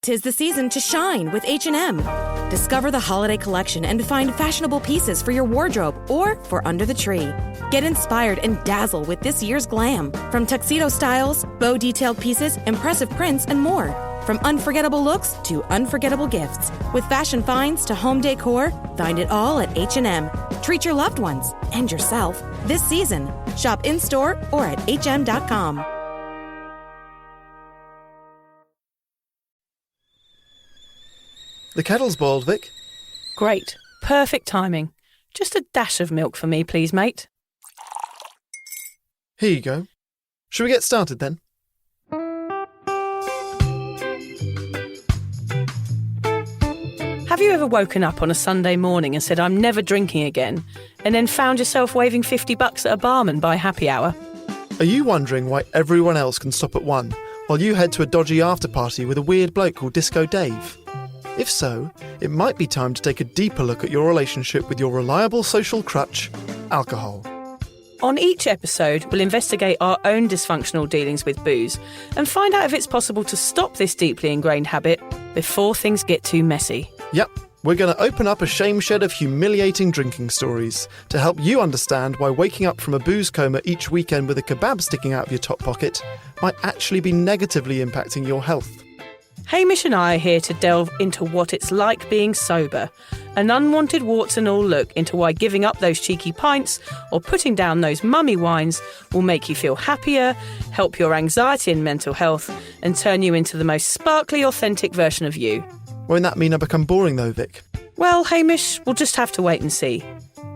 'Tis the season to shine with H&M. Discover the holiday collection and find fashionable pieces for your wardrobe or for under the tree. Get inspired and dazzle with this year's glam. From tuxedo styles, bow detailed pieces, impressive prints, and more. From unforgettable looks to unforgettable gifts. With fashion finds to home decor, find it all at H&M. Treat your loved ones and yourself this season. Shop in-store or at hm.com. The kettle's boiled, Vic. Great. Perfect timing. Just a dash of milk for me, please, mate. Here you go. Shall we get started then? Have you ever woken up on a Sunday morning and said, I'm never drinking again, and then found yourself waving $50 at a barman by happy hour? Are you wondering why everyone else can stop at 1 while you head to a dodgy after-party with a weird bloke called Disco Dave? If so, it might be time to take a deeper look at your relationship with your reliable social crutch, alcohol. On each episode, we'll investigate our own dysfunctional dealings with booze and find out if it's possible to stop this deeply ingrained habit before things get too messy. Yep, we're going to open up a shame shed of humiliating drinking stories to help you understand why waking up from a booze coma each weekend with a kebab sticking out of your top pocket might actually be negatively impacting your health. Hamish and I are here to delve into what it's like being sober, an unwanted warts and all look into why giving up those cheeky pints or putting down those mummy wines will make you feel happier, help your anxiety and mental health, and turn you into the most sparkly, authentic version of you. Won't that mean I become boring though, Vic? Well, Hamish, we'll just have to wait and see.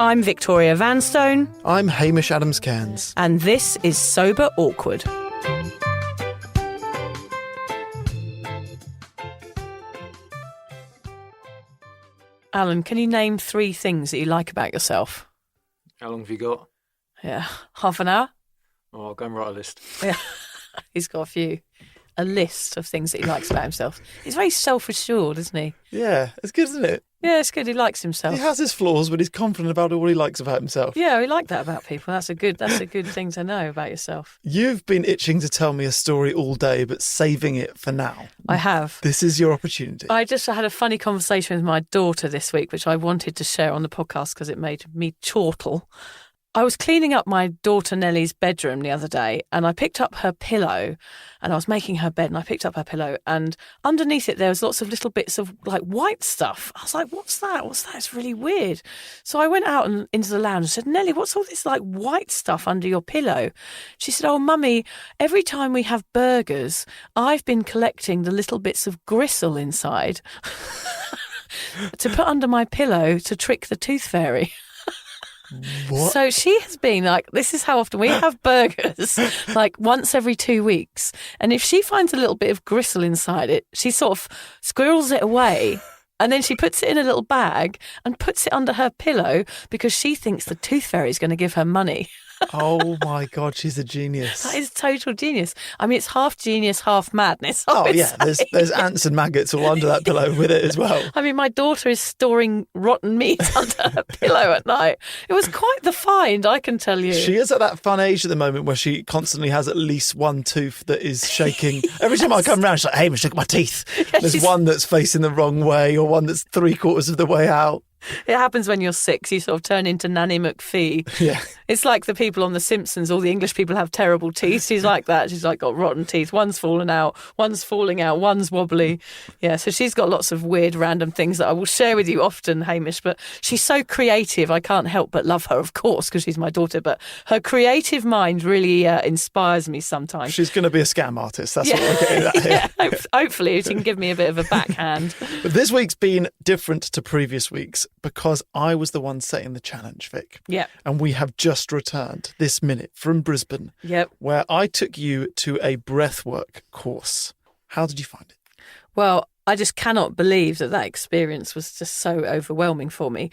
I'm Victoria Vanstone. I'm Hamish Adams-Cairns. And this is Sober Awkward. Alan, can you name 3 things that you like about yourself? How long have you got? Yeah, half an hour? Oh, I'll go and write a list. Yeah, he's got a few. A list of things that he likes about himself. He's very self-assured, isn't he? Yeah, it's good, isn't it? Yeah, it's good. He likes himself. He has his flaws, but he's confident about all he likes about himself. Yeah, we like that about people. That's a good thing to know about yourself. You've been itching to tell me a story all day, but saving it for now. I have. This is your opportunity. I just had a funny conversation with my daughter this week, which I wanted to share on the podcast because it made me chortle. I was cleaning up my daughter Nellie's bedroom the other day and I picked up her pillow and I was making her bed and I picked up her pillow and underneath it there was lots of little bits of like white stuff. I was like, what's that? What's that? It's really weird. So I went out and into the lounge and said, Nellie, what's all this like white stuff under your pillow? She said, oh, Mummy, every time we have burgers, I've been collecting the little bits of gristle inside to put under my pillow to trick the tooth fairy. What? So she has been like, this is how often we have burgers, like once every 2 weeks. And if she finds a little bit of gristle inside it, she sort of squirrels it away. And then she puts it in a little bag and puts it under her pillow because she thinks the tooth fairy is going to give her money. Oh my God, she's a genius. That is total genius. I mean, it's half genius, half madness. Oh yeah, there's ants and maggots all under that pillow with it as well. I mean, my daughter is storing rotten meat under her pillow at night. It was quite the find, I can tell you. She is at that fun age at the moment where she constantly has at least one tooth that is shaking. Every time I come round, she's like, hey, look at my teeth. Yeah, there's one that's facing the wrong way or one that's 3/4 of the way out. It happens when you're 6. You sort of turn into Nanny McPhee. Yeah. It's like the people on The Simpsons. All the English people have terrible teeth. She's like that. She's like got rotten teeth. One's fallen out. One's falling out. One's wobbly. Yeah, so she's got lots of weird random things that I will share with you often, Hamish. But she's so creative. I can't help but love her, of course, because she's my daughter. But her creative mind really inspires me sometimes. She's going to be a scam artist. That's what we're getting at here. Yeah, hopefully she can give me a bit of a backhand. But this week's been different to previous weeks because I was the one setting the challenge, Vic. Yeah. And we have just returned this minute from Brisbane. Yep. Where I took you to a breathwork course. How did you find it? Well, I just cannot believe that experience was just so overwhelming for me.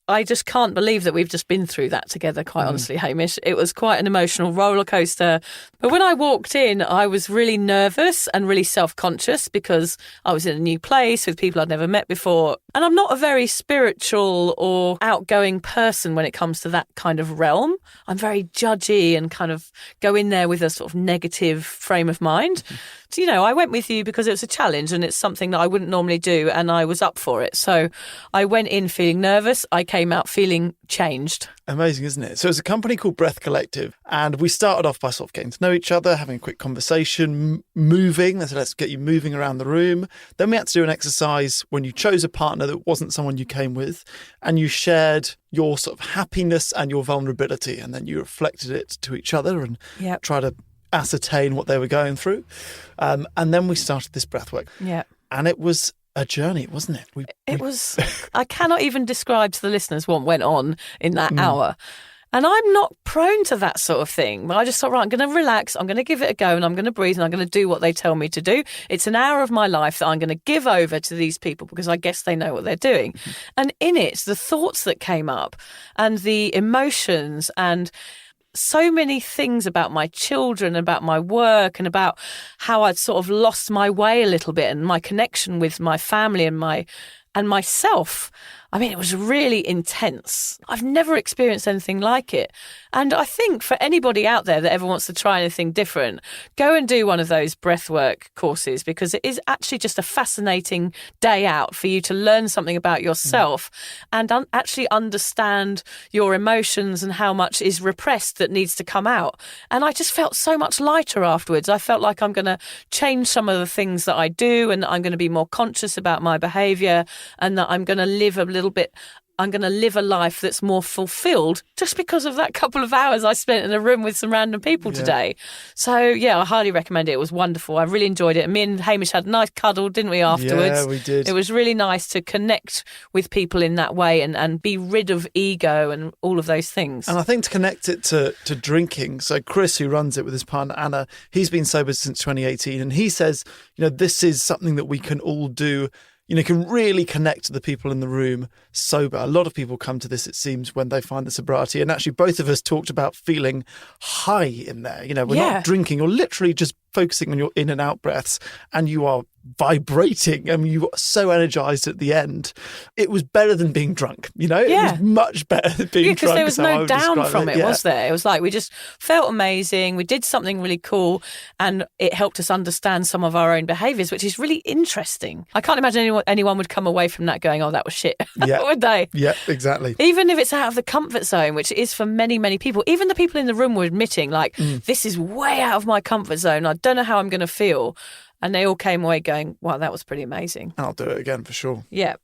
I just can't believe that we've just been through that together, quite honestly, Hamish. It was quite an emotional roller coaster. But when I walked in, I was really nervous and really self-conscious because I was in a new place with people I'd never met before. And I'm not a very spiritual or outgoing person when it comes to that kind of realm. I'm very judgy and kind of go in there with a sort of negative frame of mind. So, I went with you because it was a challenge and it's something that I wouldn't normally do, and I was up for it. So I went in feeling nervous. I came out feeling changed. Amazing, isn't it? So it's a company called Breath Collective, and we started off by sort of getting to know each other, having a quick conversation, moving. So let's get you moving around the room. Then we had to do an exercise when you chose a partner that wasn't someone you came with, and you shared your sort of happiness and your vulnerability, and then you reflected it to each other and tried to ascertain what they were going through. And then we started this breathwork. Yeah. And it was a journey, wasn't it? It was. I cannot even describe to the listeners what went on in that hour. And I'm not prone to that sort of thing. But I just thought, right, I'm going to relax, I'm going to give it a go, and I'm going to breathe, and I'm going to do what they tell me to do. It's an hour of my life that I'm going to give over to these people because I guess they know what they're doing. And in it, the thoughts that came up and the emotions and so many things about my children, about my work, and about how I'd sort of lost my way a little bit and my connection with my family and myself. I mean, it was really intense. I've never experienced anything like it. And I think for anybody out there that ever wants to try anything different, go and do one of those breathwork courses, because it is actually just a fascinating day out for you to learn something about yourself and actually understand your emotions and how much is repressed that needs to come out. And I just felt so much lighter afterwards. I felt like I'm going to change some of the things that I do, and that I'm going to be more conscious about my behaviour, and that I'm going to live I'm going to live a life that's more fulfilled just because of that couple of hours I spent in a room with some random people today. So, I highly recommend it. It was wonderful. I really enjoyed it. Me and Hamish had a nice cuddle, didn't we, afterwards? Yeah, we did. It was really nice to connect with people in that way and be rid of ego and all of those things. And I think to connect it to drinking, so Chris, who runs it with his partner Anna, he's been sober since 2018, and he says, this is something that we can all do. Can really connect to the people in the room sober. A lot of people come to this, it seems, when they find the sobriety. And actually, both of us talked about feeling high in there. We're not drinking. You're literally just focusing on your in and out breaths, and you are vibrating. I mean, you were so energized at the end. It was better than being drunk, It was much better than being drunk. Because there was no down from it, was there? It was like we just felt amazing. We did something really cool, and it helped us understand some of our own behaviours, which is really interesting. I can't imagine anyone would come away from that going, oh, that was shit. Yeah. Would they? Yeah, exactly. Even if it's out of the comfort zone, which it is for many, many people. Even the people in the room were admitting, this is way out of my comfort zone. I don't know how I'm going to feel. And they all came away going, wow, that was pretty amazing. I'll do it again for sure. Yeah.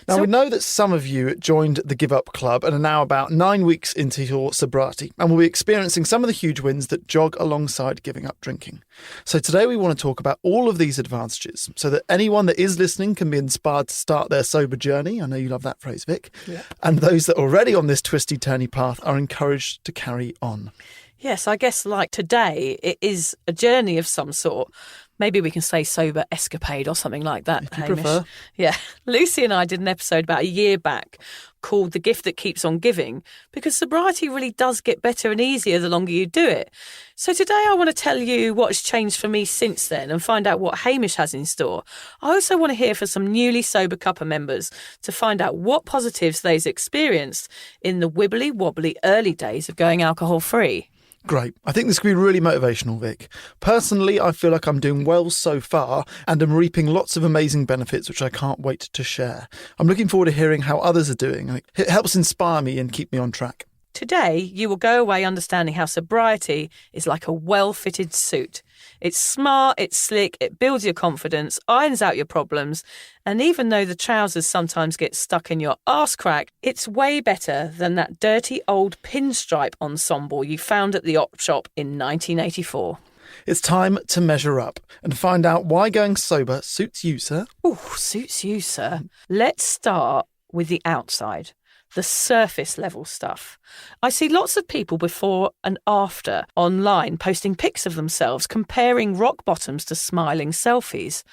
Now, we know that some of you joined the Give Up Club and are now about 9 weeks into your sobriety, and will be experiencing some of the huge wins that jog alongside giving up drinking. So today we want to talk about all of these advantages so that anyone that is listening can be inspired to start their sober journey. I know you love that phrase, Vic. Yeah. And those that are already on this twisty-turny path are encouraged to carry on. Yes, I guess like today, it is a journey of some sort. Maybe we can say sober escapade or something like that, if you Hamish. prefer. Yeah. Lucy and I did an episode about a year back called The Gift That Keeps On Giving, because sobriety really does get better and easier the longer you do it. So today I want to tell you what has changed for me since then and find out what Hamish has in store. I also want to hear from some newly sober cuppa members to find out what positives they've experienced in the wibbly wobbly early days of going alcohol free. Great. I think this could be really motivational, Vic. Personally, I feel like I'm doing well so far and am reaping lots of amazing benefits, which I can't wait to share. I'm looking forward to hearing how others are doing. It helps inspire me and keep me on track. Today, you will go away understanding how sobriety is like a well-fitted suit. It's smart, it's slick, it builds your confidence, irons out your problems, and even though the trousers sometimes get stuck in your arse crack, it's way better than that dirty old pinstripe ensemble you found at the op shop in 1984. It's time to measure up and find out why going sober suits you, sir. Ooh, suits you, sir. Let's start with the outside. the surface level stuff. I see lots of people before and after online posting pics of themselves comparing rock bottoms to smiling selfies.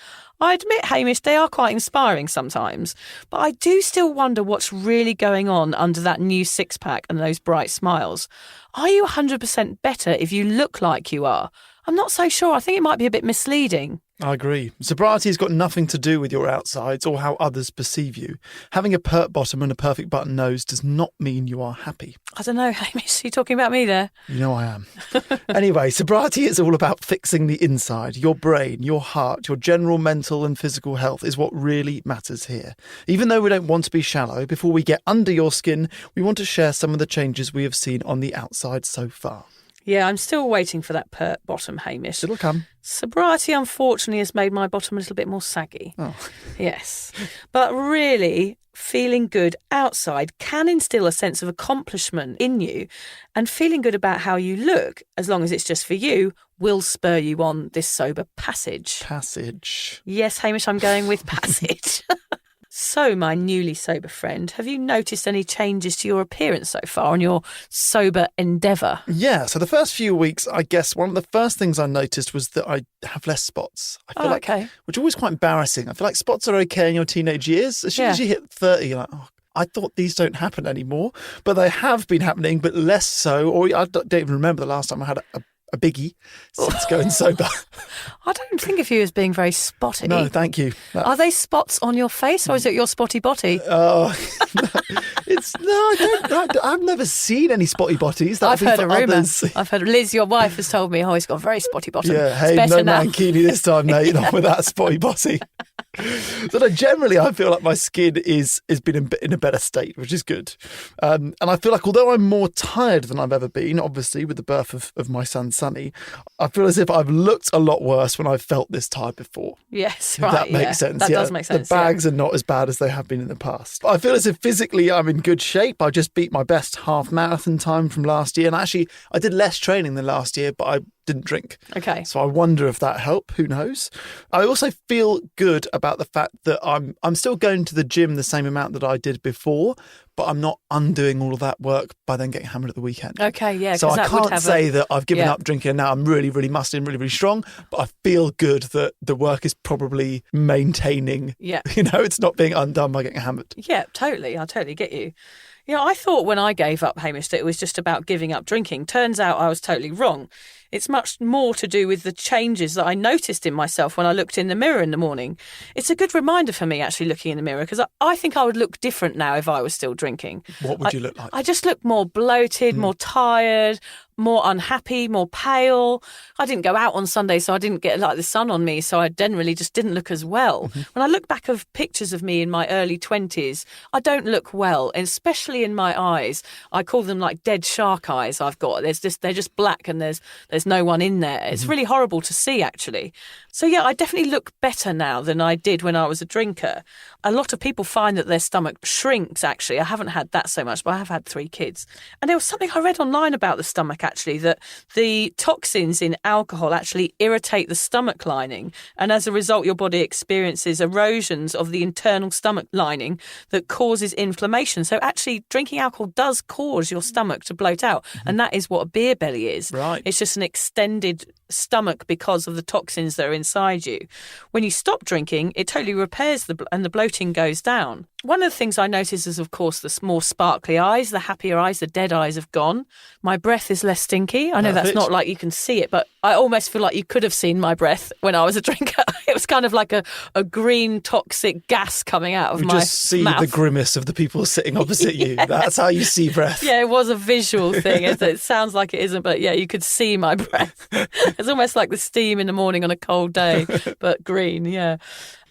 I admit, Hamish, they are quite inspiring sometimes, but I do still wonder what's really going on under that new six-pack and those bright smiles. Are you 100% better if you look like you are? I'm not so sure. I think it might be a bit misleading. I agree. Sobriety has got nothing to do with your outsides or how others perceive you. Having a pert bottom and a perfect button nose does not mean you are happy. I don't know, Hamish. Are you talking about me there? You know I am. Anyway, sobriety is all about fixing the inside. Your brain, your heart, your general mental and physical health is what really matters here. Even though we don't want to be shallow, before we get under your skin, we want to share some of the changes we have seen on the outside so far. Yeah, I'm still waiting for that pert bottom, Hamish. It'll come. Sobriety, unfortunately, has made my bottom a little bit more saggy. Oh. Yes. But really, feeling good outside can instill a sense of accomplishment in you, and feeling good about how you look, as long as it's just for you, will spur you on this sober passage. Passage. Yes, Hamish, I'm going with passage. So, my newly sober friend, have you noticed any changes to your appearance so far on your sober endeavour? Yeah, so the first few weeks, I guess one of the first things I noticed was that I have less spots. I feel okay. Which is always quite embarrassing. I feel like spots are okay in your teenage years. As soon as you hit 30, you're like, oh, I thought these don't happen anymore. But they have been happening, but less so. Or I don't even remember the last time I had a biggie since going sober. I don't think of you as being very spotty. No, thank you. Are they spots on your face, or is it your spotty botty? I've never seen any spotty botties. I've heard a rumour. I've heard Liz, your wife, has told me, he's got a very spotty bottom. Yeah, hey, no mankini this time, mate. Not with that spotty botty. So generally, I feel like my skin has been in a better state, which is good. And I feel like although I'm more tired than I've ever been, obviously with the birth of my son Sonny, I feel as if I've looked a lot worse when I've felt this tired before. Yes, right. That makes sense. That does make sense. The bags are not as bad as they have been in the past. I feel as if physically I'm in good shape. I just beat my best half marathon time from last year. And actually, I did less training than last year, but I didn't drink. Okay. So I wonder if that helped. Who knows? I also feel good about the fact that I'm still going to the gym the same amount that I did before, but I'm not undoing all of that work by then getting hammered at the weekend. Okay, yeah. So I can't say that I've given up drinking and now I'm really, really musty and really, really strong, but I feel good that the work is probably maintaining. Yeah. It's not being undone by getting hammered. Yeah, totally. I totally get you. I thought when I gave up, Hamish, that it was just about giving up drinking. Turns out I was totally wrong. It's much more to do with the changes that I noticed in myself when I looked in the mirror in the morning. It's a good reminder for me, actually, looking in the mirror, because I think I would look different now if I was still drinking. What would you look like? I just look more bloated, more tired, more unhappy, more pale. I didn't go out on Sunday, so I didn't get the sun on me, so I generally just didn't look as well. Mm-hmm. When I look back of pictures of me in my early 20s, I don't look well, and especially in my eyes. I call them like dead shark eyes I've got. They're just black and there's no one in there. It's really horrible to see, actually. So yeah, I definitely look better now than I did when I was a drinker. A lot of people find that their stomach shrinks, actually. I haven't had that so much, but I have had 3 kids. And there was something I read online about the stomach, actually, that the toxins in alcohol actually irritate the stomach lining. And as a result, your body experiences erosions of the internal stomach lining that causes inflammation. So actually, drinking alcohol does cause your stomach to bloat out. And that is what a beer belly is. Right. It's just an extended stomach because of the toxins that are inside you. When you stop drinking, it totally repairs and the bloating goes down. One of the things I notice is, of course, the more sparkly eyes, the happier eyes, the dead eyes have gone. My breath is less stinky. I know that's not like you can see it, but I almost feel like you could have seen my breath when I was a drinker. It was kind of like a green toxic gas coming out of my mouth. You just see the grimace of the people sitting opposite you. That's how you see breath. Yeah, it was a visual thing. It sounds like it isn't, but yeah, you could see my breath. It's almost like the steam in the morning on a cold day, but green, yeah.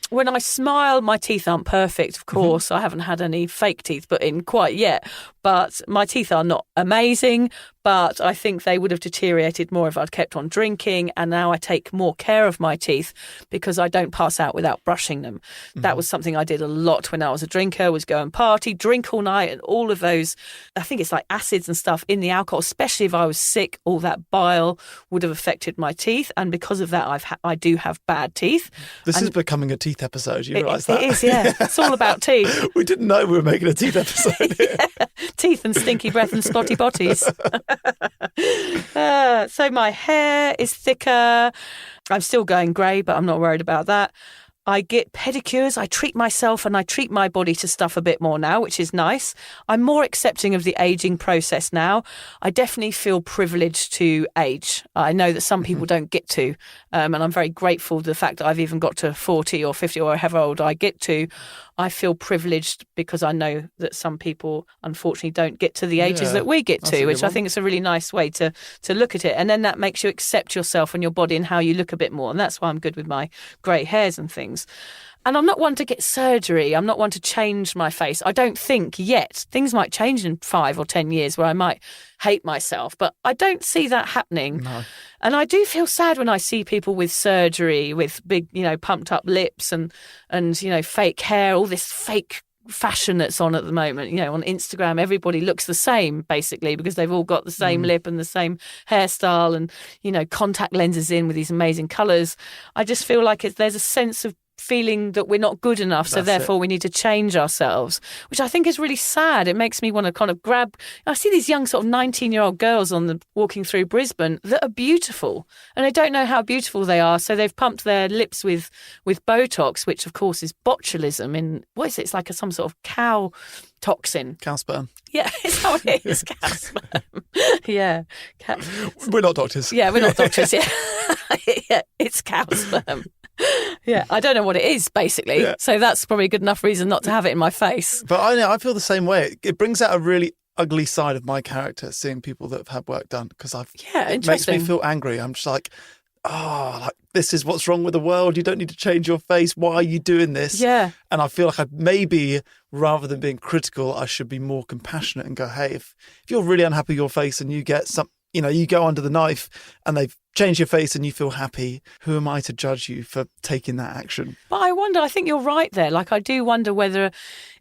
When I smile, my teeth aren't perfect, of course. I haven't had any fake teeth put in quite yet. But my teeth are not amazing, but I think they would have deteriorated more if I'd kept on drinking. And now I take more care of my teeth because I don't pass out without brushing them. That was something I did a lot when I was a drinker, was go and party, drink all night, and all of those, I think it's like acids and stuff in the alcohol, especially if I was sick, all that bile would have affected my teeth. And because of that, I do have bad teeth. This is becoming a teeth episode. You realise that? It is, yeah. It's all about teeth. We didn't know we were making a teeth episode here. Yeah. Teeth and stinky breath and spotty botties. So my hair is thicker. I'm still going grey, but I'm not worried about that. I get pedicures, I treat myself and I treat my body to stuff a bit more now, which is nice. I'm more accepting of the ageing process now. I definitely feel privileged to age. I know that some people don't get to, and I'm very grateful for the fact that I've even got to 40 or 50 or however old I get to. I feel privileged because I know that some people, unfortunately, don't get to the ages that we get to, which I think is a really nice way to look at it. And then that makes you accept yourself and your body and how you look a bit more. And that's why I'm good with my grey hairs and things. And I'm not one to get surgery. I'm not one to change my face. I don't think yet. Things might change in 5 or 10 years where I might hate myself, but I don't see that happening. No. And I do feel sad when I see people with surgery, with big, pumped up lips and fake hair, all this fake fashion that's on at the moment. On Instagram, everybody looks the same basically because they've all got the same lip and the same hairstyle and, contact lenses in with these amazing colours. I just feel like there's a sense of feeling that we're not good enough, so therefore we need to change ourselves, which I think is really sad. It makes me want to kind of grab. I see these young sort of 19-year-old girls walking through Brisbane that are beautiful, and they don't know how beautiful they are, so they've pumped their lips with Botox, which of course is botulism. In what is it? It's like some sort of cow toxin. Cow sperm. Yeah, it's how it is. Cow sperm. Yeah. We're not doctors. Yeah, we're not doctors. Yeah, yeah, it's cow sperm. Yeah, I don't know what it is, basically. Yeah. So that's probably a good enough reason not to have it in my face. But I feel the same way. It brings out a really ugly side of my character, seeing people that have had work done, because it makes me feel angry. I'm just like, this is what's wrong with the world. You don't need to change your face. Why are you doing this? Yeah. And I feel like maybe rather than being critical, I should be more compassionate and go, hey, if you're really unhappy with your face and you get some, you go under the knife and they've changed your face and you feel happy, who am I to judge you for taking that action? But I think you're right there. Like, I do wonder whether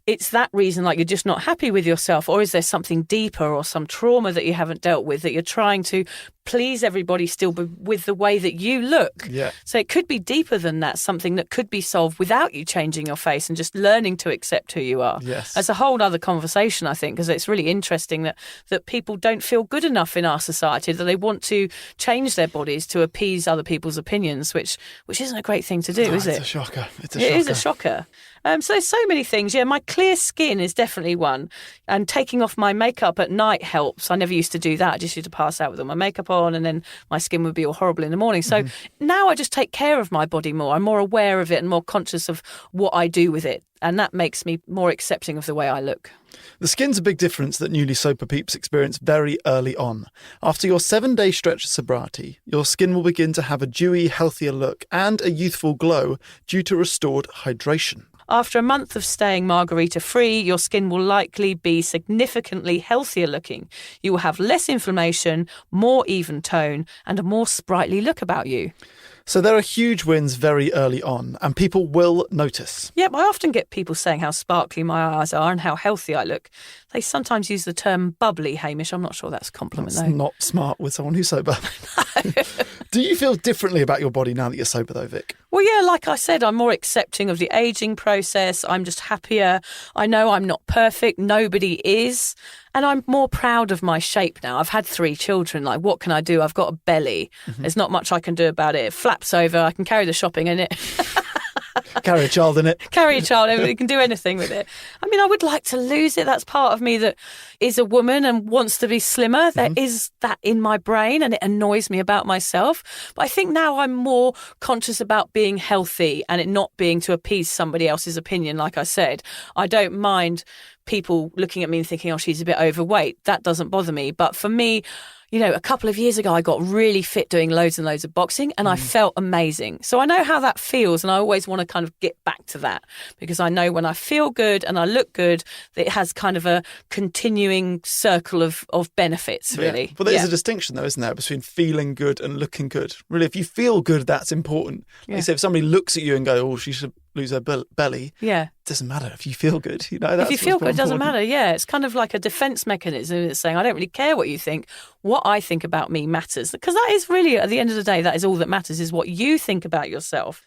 it's that reason, like you're just not happy with yourself, or is there something deeper or some trauma that you haven't dealt with that you're trying to please everybody still with the way that you look? Yeah. So it could be deeper than that, something that could be solved without you changing your face and just learning to accept who you are. Yes. That's a whole other conversation, I think, because it's really interesting that people don't feel good enough in our society, that they want to change their bodies to appease other people's opinions, which isn't a great thing to do, is it? It's a shocker. It is a shocker. So there's so many things. Yeah, my clear skin is definitely one. And taking off my makeup at night helps. I never used to do that. I just used to pass out with all my makeup on and then my skin would be all horrible in the morning. So now I just take care of my body more. I'm more aware of it and more conscious of what I do with it. And that makes me more accepting of the way I look. The skin's a big difference that newly sober peeps experience very early on. After your 7-day stretch of sobriety, your skin will begin to have a dewy, healthier look and a youthful glow due to restored hydration. After a month of staying margarita-free, your skin will likely be significantly healthier looking. You will have less inflammation, more even tone, and a more sprightly look about you. So there are huge wins very early on, and people will notice. Yep, I often get people saying how sparkly my eyes are and how healthy I look. They sometimes use the term bubbly, Hamish. I'm not sure that's a compliment, That's though. not smart with someone who's sober. Do you feel differently about your body now that you're sober, though, Vic? Well, yeah, like I said, I'm more accepting of the ageing process. I'm just happier. I know I'm not perfect. Nobody is. And I'm more proud of my shape now. I've had 3 children. Like, what can I do? I've got a belly. There's not much I can do about it. It flaps over. I can carry the shopping in it. Carry a child in it. Carry a child in it. You can do anything with it. I mean, I would like to lose it. That's part of me that is a woman and wants to be slimmer. There is that in my brain and it annoys me about myself. But I think now I'm more conscious about being healthy and it not being to appease somebody else's opinion, like I said. I don't mind people looking at me and thinking, oh, she's a bit overweight. That doesn't bother me. But for me, you know, a couple of years ago, I got really fit doing loads and loads of boxing and I felt amazing. So I know how that feels and I always want to kind of get back to that because I know when I feel good and I look good, that it has kind of a continuing circle of benefits, really. Yeah. Well, there's a distinction, though, isn't there, between feeling good and looking good. Really, if you feel good, that's important. Like you say, if somebody looks at you and go, oh, she should lose her belly, it doesn't matter if you feel good. You know, that's if you feel good, it doesn't matter. Yeah, it's kind of like a defense mechanism. It's saying, I don't really care what you think. What I think about me matters. Because that is really, at the end of the day, that is all that matters, is what you think about yourself.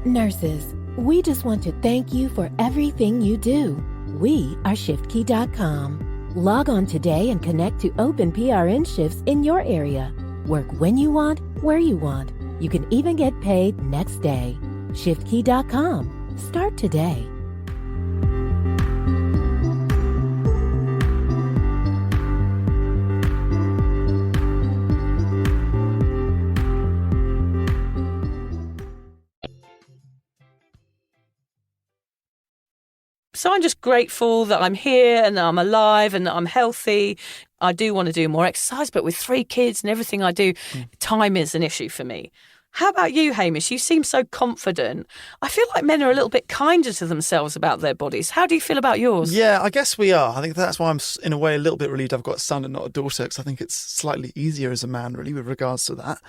Nurses, we just want to thank you for everything you do. We are ShiftKey.com. Log on today and connect to open PRN shifts in your area. Work when you want, where you want. You can even get paid next day. ShiftKey.com. Start today. So I'm just grateful that I'm here and that I'm alive and that I'm healthy. I do want to do more exercise, but with 3 kids and everything I do, time is an issue for me. How about you, Hamish? You seem so confident. I feel like men are a little bit kinder to themselves about their bodies. How do you feel about yours? Yeah, I guess we are. I think that's why I'm, in a way, a little bit relieved I've got a son and not a daughter, because I think it's slightly easier as a man, really, with regards to that.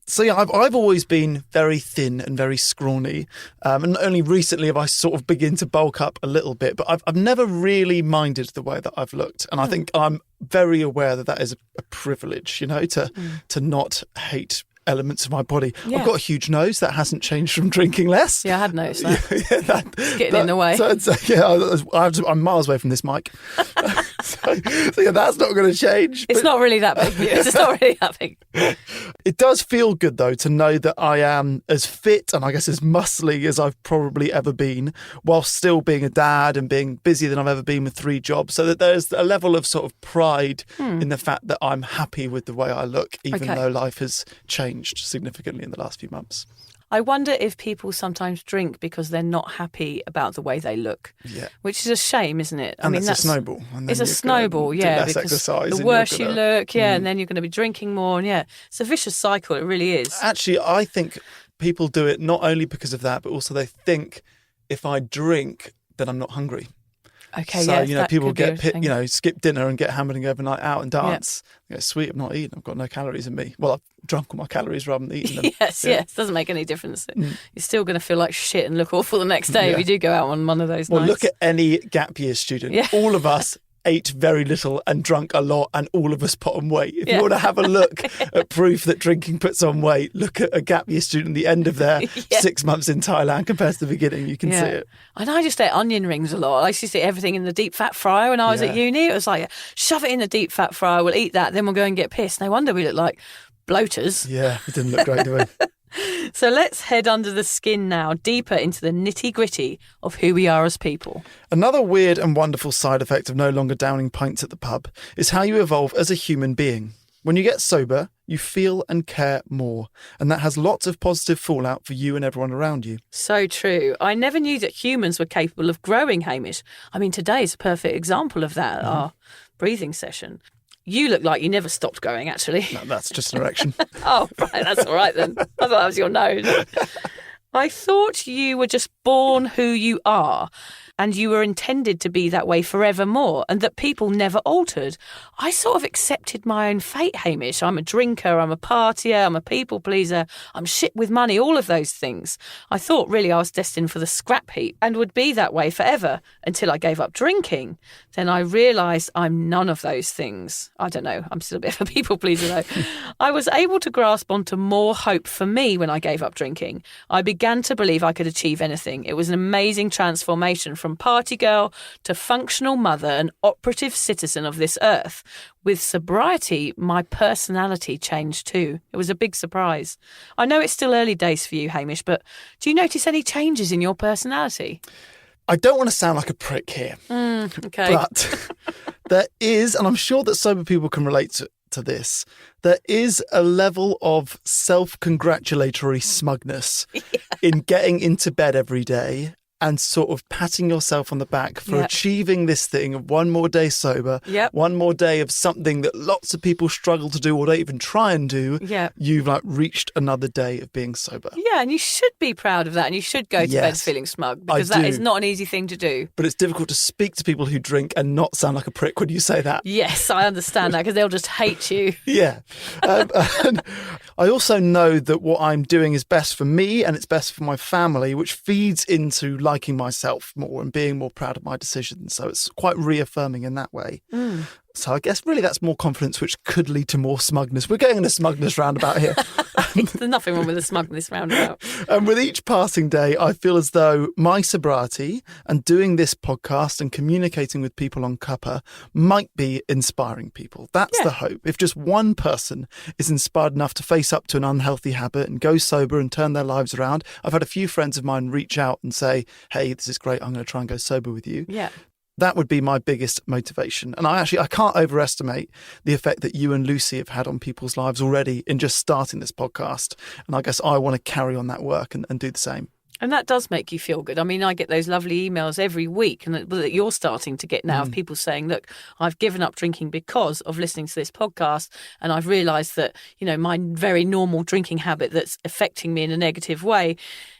So, yeah, I've always been very thin and very scrawny. And only recently have I sort of begin to bulk up a little bit. But I've never really minded the way that I've looked. And I think I'm very aware that that is a privilege, you know, to not hate elements of my body. I've got a huge nose. That hasn't changed from drinking less. Yeah, I had noticed that. It's getting in the way. I'm miles away from this mic. so that's not going to change. It's not really that big. It's not really that big. It does feel good, though, to know that I am as fit and I guess as muscly as I've probably ever been, while still being a dad and being busier than I've ever been with 3 jobs. So that there's a level of sort of pride in the fact that I'm happy with the way I look, even though life has changed significantly in the last few months. I wonder if people sometimes drink because they're not happy about the way they look. Yeah. Which is a shame, isn't it? And that's a snowball. It's a snowball, yeah. Less exercise. The worse you look, and then you're going to be drinking more. And it's a vicious cycle. It really is. Actually, I think people do it not only because of that, but also they think if I drink, then I'm not hungry. Okay, so, people skip dinner and get hammered and go overnight out and dance. Sweet, I've not eaten. I've got no calories in me. Well, I've drunk all my calories rather than eating them. Yes, doesn't make any difference. You're still going to feel like shit and look awful the next day if you do go out on one of those nights. Well, look at any gap year student. Yeah. All of us ate very little and drunk a lot, and all of us put on weight. If you want to have a look at proof that drinking puts on weight, look at a gap year student at the end of their 6 months in Thailand compared to the beginning. You can see it. And I just ate onion rings a lot. I used to eat everything in the deep fat fryer when I was at uni. It was like, shove it in the deep fat fryer, we'll eat that, then we'll go and get pissed. No wonder we look like bloaters. Yeah, it didn't look great, do we? So let's head under the skin now, deeper into the nitty-gritty of who we are as people. Another weird and wonderful side effect of no longer downing pints at the pub is how you evolve as a human being. When you get sober, you feel and care more, and that has lots of positive fallout for you and everyone around you. So true. I never knew that humans were capable of growing, Hamish. I mean, today is a perfect example of that, our breathing session. You look like you never stopped going, actually. No, that's just an erection. Oh, right, that's all right then. I thought that was your nose. I thought you were just born who you are and you were intended to be that way forevermore and that people never altered. I sort of accepted my own fate, Hamish. I'm a drinker, I'm a partier, I'm a people pleaser, I'm shit with money, all of those things. I thought really I was destined for the scrap heap and would be that way forever until I gave up drinking. Then I realised I'm none of those things. I don't know, I'm still a bit of a people pleaser though. I was able to grasp onto more hope for me when I gave up drinking. I began to believe I could achieve anything. It was an amazing transformation from party girl to functional mother and operative citizen of this earth. With sobriety, my personality changed too. It was a big surprise. I know it's still early days for you, Hamish, but do you notice any changes in your personality? I don't want to sound like a prick here, okay. but there is, and I'm sure that sober people can relate to this. There is a level of self-congratulatory smugness in getting into bed every day and sort of patting yourself on the back for achieving this thing of one more day sober, one more day of something that lots of people struggle to do or don't even try and do. You've reached another day of being sober. Yeah, and you should be proud of that, and you should go to bed feeling smug, because that is not an easy thing to do. But it's difficult to speak to people who drink and not sound like a prick when you say that. Yes, I understand that, because they'll just hate you. And I also know that what I'm doing is best for me and it's best for my family, which feeds into liking myself more and being more proud of my decisions. So it's quite reaffirming in that way. So I guess really that's more confidence, which could lead to more smugness. We're getting in a smugness roundabout here. There's nothing wrong with a smugness roundabout. And with each passing day, I feel as though my sobriety and doing this podcast and communicating with people on Cuppa might be inspiring people. That's the hope. If just one person is inspired enough to face up to an unhealthy habit and go sober and turn their lives around. I've had a few friends of mine reach out and say, hey, this is great, I'm going to try and go sober with you. Yeah. That would be my biggest motivation. And I can't overestimate the effect that you and Lucy have had on people's lives already in just starting this podcast. And I guess I want to carry on that work and do the same. And that does make you feel good. I mean, I get those lovely emails every week, and that you're starting to get now of people saying, look, I've given up drinking because of listening to this podcast, and I've realised that, my very normal drinking habit that's affecting me in a negative way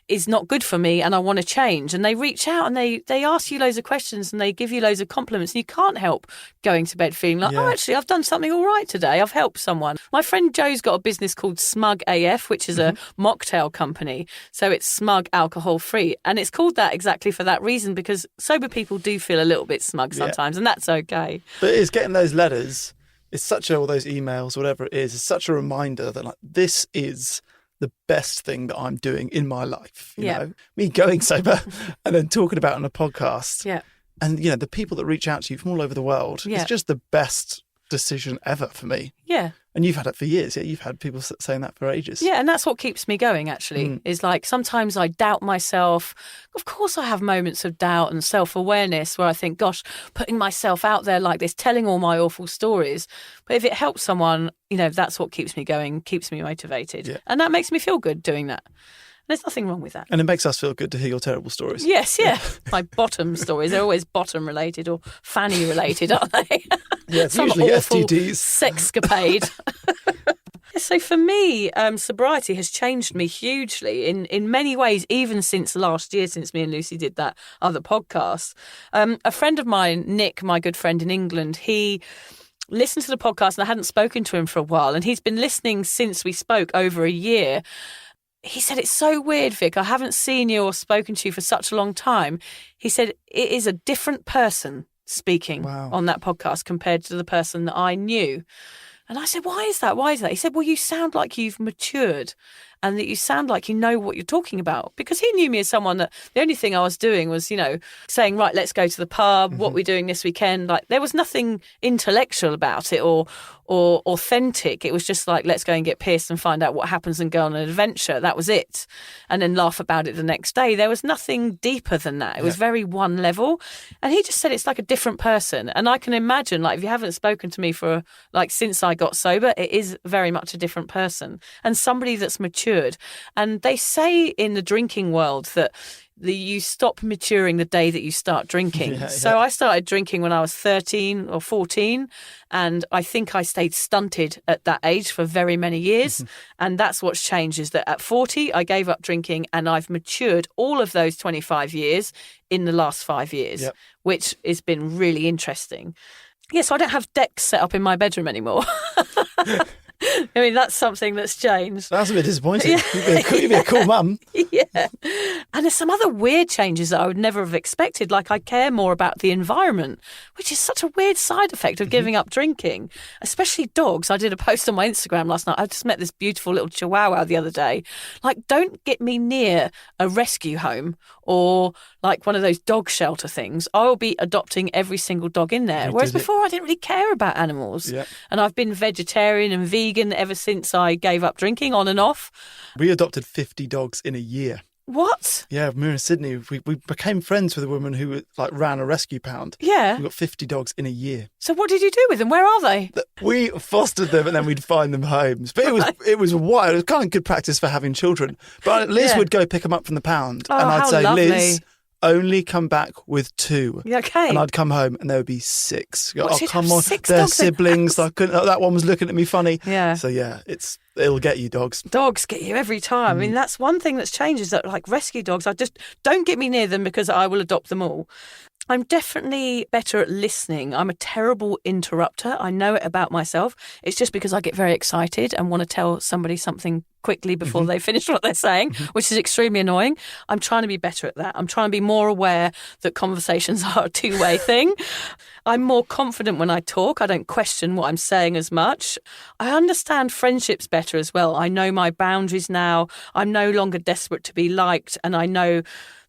is not good for me, and I want to change. And they reach out and they ask you loads of questions and they give you loads of compliments, and you can't help going to bed feeling like, oh, actually, I've done something all right today. I've helped someone. My friend Joe's got a business called Smug AF, which is a mocktail company. So it's smug, alcohol free. And it's called that exactly for that reason, because sober people do feel a little bit smug sometimes, and that's okay. But it's getting those letters, it's or those emails, whatever it is, it's such a reminder that this is the best thing that I'm doing in my life. You know, me going sober and then talking about it on a podcast. Yeah. And, the people that reach out to you from all over the world, it's just the best decision ever for me. Yeah. And you've had it for years. Yeah, you've had people saying that for ages. Yeah, and that's what keeps me going, actually, is sometimes I doubt myself. Of course, I have moments of doubt and self-awareness where I think, gosh, putting myself out there like this, telling all my awful stories. But if it helps someone, that's what keeps me going, keeps me motivated. Yeah. And that makes me feel good doing that. There's nothing wrong with that. And it makes us feel good to hear your terrible stories. Yes, yeah. My bottom stories, they're always bottom related or fanny related, aren't they? Yeah, it's some usually awful STDs. Sexcapade. So for me, sobriety has changed me hugely in many ways, even since last year, since me and Lucy did that other podcast. A friend of mine, Nick, my good friend in England, he listened to the podcast and I hadn't spoken to him for a while, and he's been listening since we spoke over a year. He said, it's so weird, Vic. I haven't seen you or spoken to you for such a long time. He said, it is a different person speaking on that podcast compared to the person that I knew. And I said, why is that? Why is that? He said, well, you sound like you've matured and that you sound like you know what you're talking about. Because he knew me as someone that the only thing I was doing was, saying, right, let's go to the pub. What are we doing this weekend? There was nothing intellectual about it or authentic. It was just let's go and get pissed and find out what happens and go on an adventure. That was it. And then laugh about it the next day. There was nothing deeper than that. It was very one level. And he just said it's like a different person. And I can imagine, if you haven't spoken to me for since I got sober, it is very much a different person and somebody that's matured. And they say in the drinking world that you stop maturing the day that you start drinking. So I started drinking when I was 13 or 14, and I think I stayed stunted at that age for very many years. And that's what's changed, is that at 40, I gave up drinking and I've matured all of those 25 years in the last 5 years, which has been really interesting. So I don't have decks set up in my bedroom anymore. I mean, that's something that's changed. That's a bit disappointing. You'd be a cool mum. Yeah. And there's some other weird changes that I would never have expected. I care more about the environment, which is such a weird side effect of giving up drinking, especially dogs. I did a post on my Instagram last night. I just met this beautiful little chihuahua the other day. Don't get me near a rescue home or one of those dog shelter things. I will be adopting every single dog in there. Whereas before I didn't really care about animals. Yep. And I've been vegetarian and vegan ever since I gave up drinking, on and off. We adopted 50 dogs in a year. What? Yeah, we were in Sydney. We became friends with a woman who ran a rescue pound. Yeah. We got 50 dogs in a year. So what did you do with them? Where are they? We fostered them and then we'd find them homes. But it was wild. It was kind of good practice for having children. But Liz would go pick them up from the pound. Oh, and I'd how say, lovely. Liz, only come back with 2. Yeah, okay. And I'd come home and there would be 6. What, she'd come have on. 6 They're dogs in the siblings. house? I couldn't, that one was looking at me funny. Yeah. So yeah, it'll get you, dogs. Dogs get you every time. I mean, that's one thing that's changed is that rescue dogs, I just don't get me near them because I will adopt them all. I'm definitely better at listening. I'm a terrible interrupter. I know it about myself. It's just because I get very excited and want to tell somebody something quickly before they finish what they're saying, which is extremely annoying. I'm trying to be better at that. I'm trying to be more aware that conversations are a two-way thing. I'm more confident when I talk. I don't question what I'm saying as much. I understand friendships better as well. I know my boundaries now. I'm no longer desperate to be liked, and I know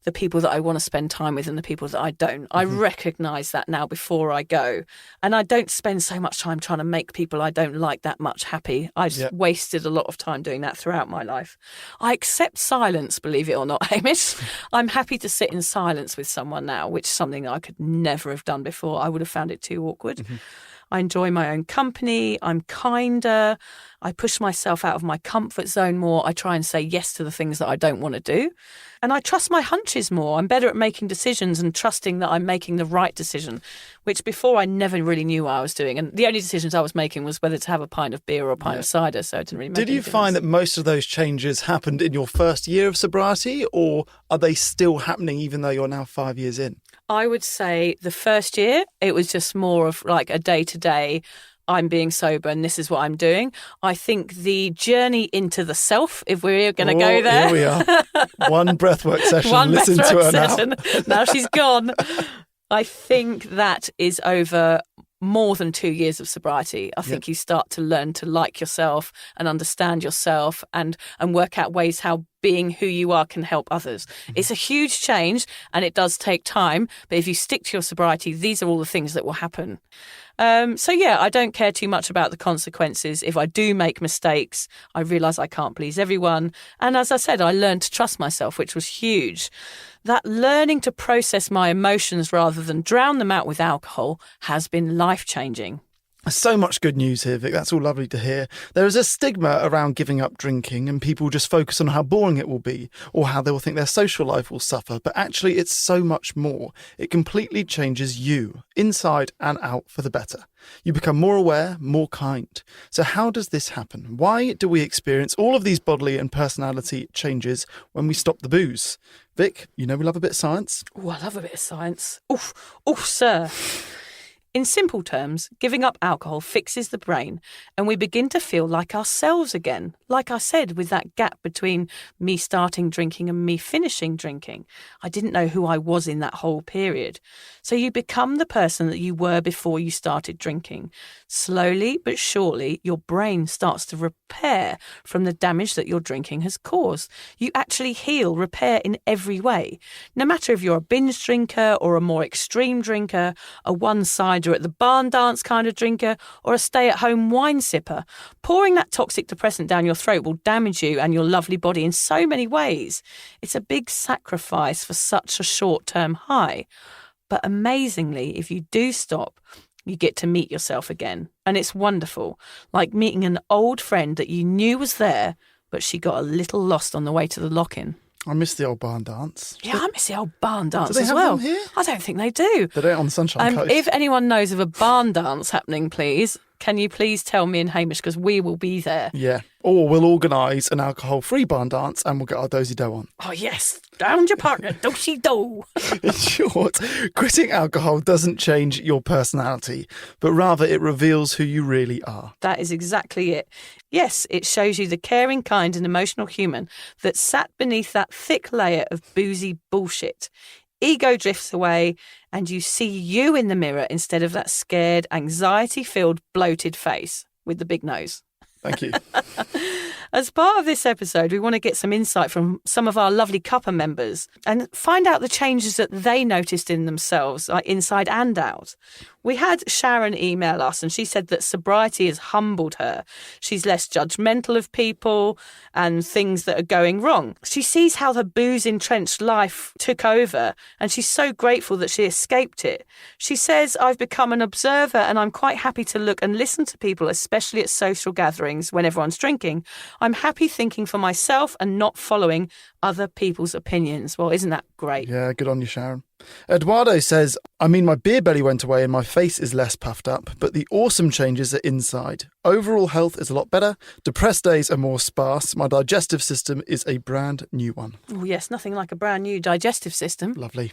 the people that I want to spend time with and the people that I don't. I recognise that now before I go. And I don't spend so much time trying to make people I don't like that much happy. I just wasted a lot of time doing that throughout my life. I accept silence, believe it or not, Hamish. I'm happy to sit in silence with someone now, which is something I could never have done before. I would have found it too awkward. I enjoy my own company. I'm kinder. I push myself out of my comfort zone more. I try and say yes to the things that I don't want to do. And I trust my hunches more. I'm better at making decisions and trusting that I'm making the right decision, which before I never really knew what I was doing. And the only decisions I was making was whether to have a pint of beer or a pint of cider, so it didn't really make Did you find that most of those changes happened in your first year of sobriety, or are they still happening even though you're now 5 years in? I would say the first year, it was just more of a day-to-day, I'm being sober and this is what I'm doing. I think the journey into the self, if we're going to go there. Here we are. One breathwork session. One Listen to her session. Now she's gone. I think that is over more than 2 years of sobriety. I think you start to learn to like yourself and understand yourself and work out ways how being who you are can help others. It's a huge change and it does take time. But if you stick to your sobriety, these are all the things that will happen. I don't care too much about the consequences. If I do make mistakes, I realise I can't please everyone. And as I said, I learned to trust myself, which was huge. That learning to process my emotions rather than drown them out with alcohol has been life-changing. So much good news here, Vic. That's all lovely to hear. There is a stigma around giving up drinking and people just focus on how boring it will be or how they will think their social life will suffer. But actually, it's so much more. It completely changes you, inside and out, for the better. You become more aware, more kind. So how does this happen? Why do we experience all of these bodily and personality changes when we stop the booze? Vic, you know we love a bit of science. Oh, I love a bit of science. Oof, sir. In simple terms, giving up alcohol fixes the brain and we begin to feel like ourselves again. Like I said, with that gap between me starting drinking and me finishing drinking. I didn't know who I was in that whole period. So you become the person that you were before you started drinking. Slowly but surely, your brain starts to repair from the damage that your drinking has caused. You actually heal, repair in every way. No matter if you're a binge drinker or a more extreme drinker, a one-sider at the barn dance kind of drinker, or a stay-at-home wine sipper. Pouring that toxic depressant down your throat will damage you and your lovely body in so many ways. It's a big sacrifice for such a short-term high. But amazingly, if you do stop, you get to meet yourself again. And it's wonderful, like meeting an old friend that you knew was there, but she got a little lost on the way to the lock-in. I miss the old barn dance. Yeah, I miss the old barn dance do they as have well. them here? I don't think they do. They don't on the Sunshine Coast. If anyone knows of a barn dance happening, please, can you please tell me and Hamish, because we will be there. Yeah. Or we'll organise an alcohol-free barn dance and we'll get our dozy dough on. Oh, yes. Down your partner, dozy dough. In short, quitting alcohol doesn't change your personality, but rather it reveals who you really are. That is exactly it. Yes, it shows you the caring, kind and emotional human that sat beneath that thick layer of boozy bullshit. Ego drifts away and you see you in the mirror instead of that scared, anxiety-filled, bloated face with the big nose. Thank you. As part of this episode, we want to get some insight from some of our lovely cuppa members and find out the changes that they noticed in themselves, like inside and out. We had Sharon email us and she said that sobriety has humbled her. She's less judgmental of people and things that are going wrong. She sees how her booze-entrenched life took over and she's so grateful that she escaped it. She says, I've become an observer and I'm quite happy to look and listen to people, especially at social gatherings when everyone's drinking. I'm happy thinking for myself and not following other people's opinions. Well, isn't that great? Yeah, good on you, Sharon. Eduardo says, I mean, my beer belly went away and my face is less puffed up, but the awesome changes are inside. Overall health is a lot better. Depressed days are more sparse. My digestive system is a brand new one. Oh, yes, nothing like a brand new digestive system. Lovely.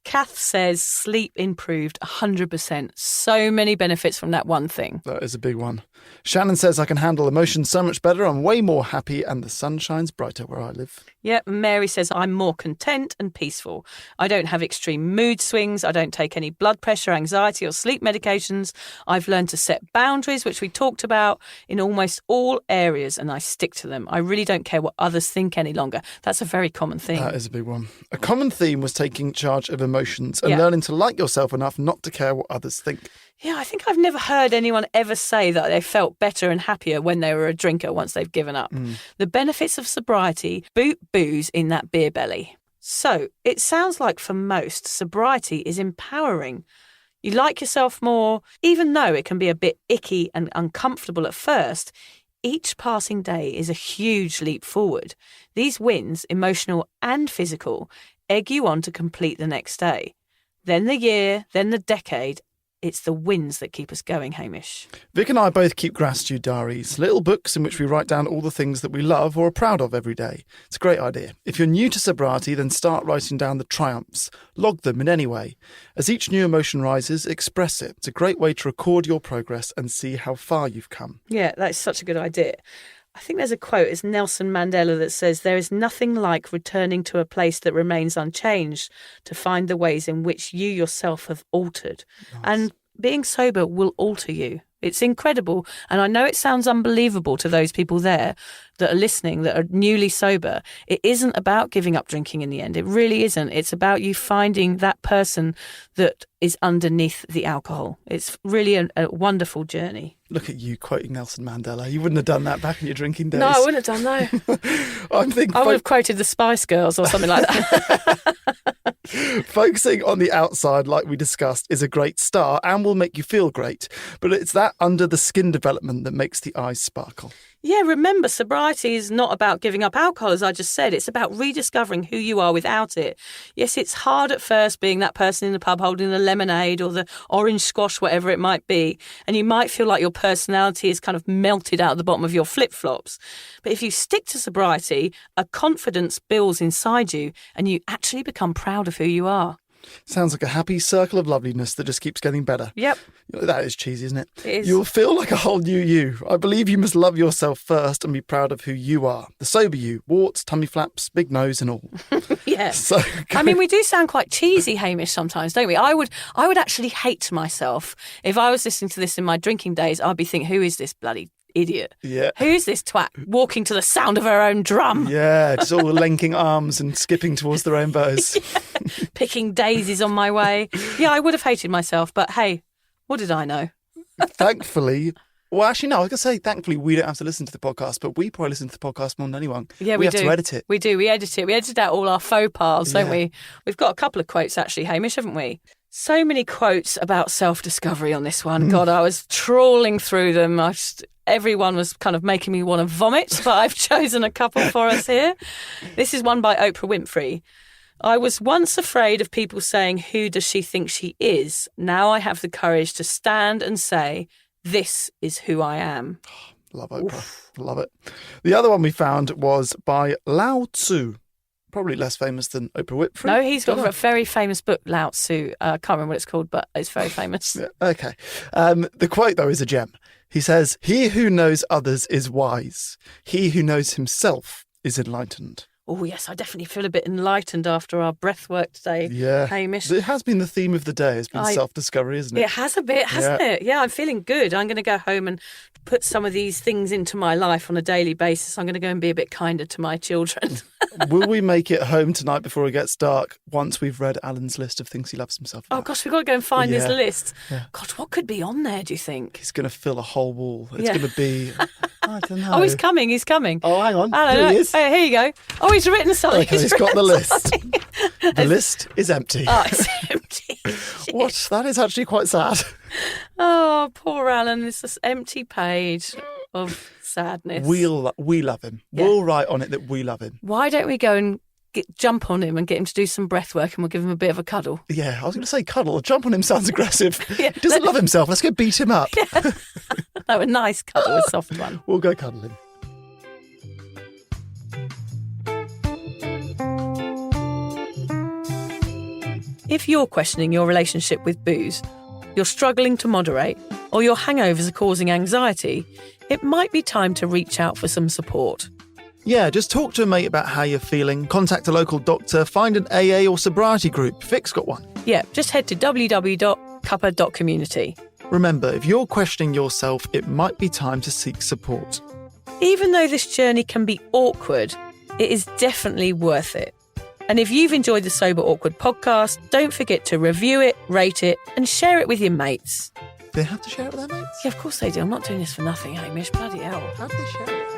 Kath says sleep improved 100%. So many benefits from that one thing. That is a big one. Shannon says, I can handle emotions so much better. I'm way more happy and the sun shines brighter where I live. Yep, Mary says, I'm more content and peaceful. I don't have extreme mood swings. I don't take any blood pressure, anxiety or sleep medications. I've learned to set boundaries, which we talked about, in almost all areas, and I stick to them. I really don't care what others think any longer. That's a very common thing. That is a big one. A common theme was taking charge of emotions and learning to like yourself enough not to care what others think. Yeah, I think I've never heard anyone ever say that they felt better and happier when they were a drinker once they've given up. The benefits of sobriety boot booze in that beer belly. So it sounds like for most, sobriety is empowering. You like yourself more, even though it can be a bit icky and uncomfortable at first. Each passing day is a huge leap forward. These wins, emotional and physical, egg you on to complete the next day. Then the year, then the decade. It's the wins that keep us going, Hamish. Vic and I both keep gratitude diaries, little books in which we write down all the things that we love or are proud of every day. It's a great idea. If you're new to sobriety, then start writing down the triumphs. Log them in any way. As each new emotion rises, express it. It's a great way to record your progress and see how far you've come. Yeah, that's such a good idea. I think there's a quote, it's Nelson Mandela, that says, there is nothing like returning to a place that remains unchanged to find the ways in which you yourself have altered. Nice. And being sober will alter you. It's incredible. And I know it sounds unbelievable to those people there that are listening, that are newly sober. It isn't about giving up drinking in the end. It really isn't. It's about you finding that person that is underneath the alcohol. It's really a wonderful journey. Look at you quoting Nelson Mandela. You wouldn't have done that back in your drinking days. No, I wouldn't have done that. I would have quoted the Spice Girls or something like that. Focusing on the outside, like we discussed, is a great start and will make you feel great. But it's that under the skin development that makes the eyes sparkle. Yeah, remember, sobriety is not about giving up alcohol, as I just said. It's about rediscovering who you are without it. Yes, it's hard at first being that person in the pub holding the lemonade or the orange squash, whatever it might be. And you might feel like your personality is kind of melted out of the bottom of your flip-flops. But if you stick to sobriety, a confidence builds inside you and you actually become proud of who you are. Sounds like a happy circle of loveliness that just keeps getting better. Yep. That is cheesy, isn't it? It is. You'll feel like a whole new you. I believe you must love yourself first and be proud of who you are. The sober you, warts, tummy flaps, big nose and all. Yeah. So, I mean, we do sound quite cheesy, Hamish, sometimes, don't we? I would actually hate myself. If I was listening to this in my drinking days, I'd be thinking, who is this bloody idiot? Yeah. Who's this twat walking to the sound of her own drum? Yeah, just all linking arms and skipping towards the rainbows. Yeah. Picking daisies on my way. Yeah, I would have hated myself, but hey, what did I know? Thankfully, well, actually, no, I was going to say, thankfully, we don't have to listen to the podcast, but we probably listen to the podcast more than anyone. Yeah, we do. have to edit it. We do. We edit it. We edit out all our faux pas, don't we? We've got a couple of quotes, actually, Hamish, haven't we? So many quotes about self-discovery on this one. God, I was trawling through them. Everyone was kind of making me want to vomit, but I've chosen a couple for us here. This is one by Oprah Winfrey. I was once afraid of people saying, who does she think she is? Now I have the courage to stand and say, this is who I am. Love Oprah. Oof. Love it. The other one we found was by Lao Tzu. Probably less famous than Oprah Winfrey. No, he's got a very famous book, Lao Tzu. I can't remember what it's called, but it's very famous. Yeah, okay. The quote, though, is a gem. He says, he who knows others is wise. He who knows himself is enlightened. Oh, yes, I definitely feel a bit enlightened after our breath work today, Hamish. It has been the theme of the day. It's been self-discovery, isn't it? It has a bit, hasn't it? Yeah, I'm feeling good. I'm going to go home and put some of these things into my life on a daily basis. I'm going to go and be a bit kinder to my children. Will we make it home tonight before it gets dark once we've read Alan's list of things he loves himself about? Oh, gosh, we've got to go and find his Yeah. list. Yeah. God, what could be on there, do you think? He's going to fill a whole wall. It's Yeah. going to be... I don't know. Oh, he's coming. Oh, hang on. Alan, Here he is. Here you go. Oh, he's written something. Okay, he's got the written list. something. The list is empty. Oh, it's empty. What? That is actually quite sad. Oh, poor Alan. It's this empty page of sadness. We love him. Yeah. We'll write on it that we love him. Why don't we go and jump on him and get him to do some breath work, and we'll give him a bit of a cuddle? Yeah, I was going to say cuddle. Jump on him sounds aggressive. Yeah. He doesn't love himself. Let's go beat him up. No, a nice cuddle, a soft one. We'll go cuddle him. If you're questioning your relationship with booze, you're struggling to moderate, or your hangovers are causing anxiety, it might be time to reach out for some support. Yeah, just talk to a mate about how you're feeling, contact a local doctor, find an AA or sobriety group. Vic's got one. Yeah, just head to www.cuppa.community. Remember, if you're questioning yourself, it might be time to seek support. Even though this journey can be awkward, it is definitely worth it. And if you've enjoyed the Sober Awkward podcast, don't forget to review it, rate it, and share it with your mates. Do they have to share it with their mates? Yeah, of course they do. I'm not doing this for nothing, Hamish. Bloody hell. How do they share it?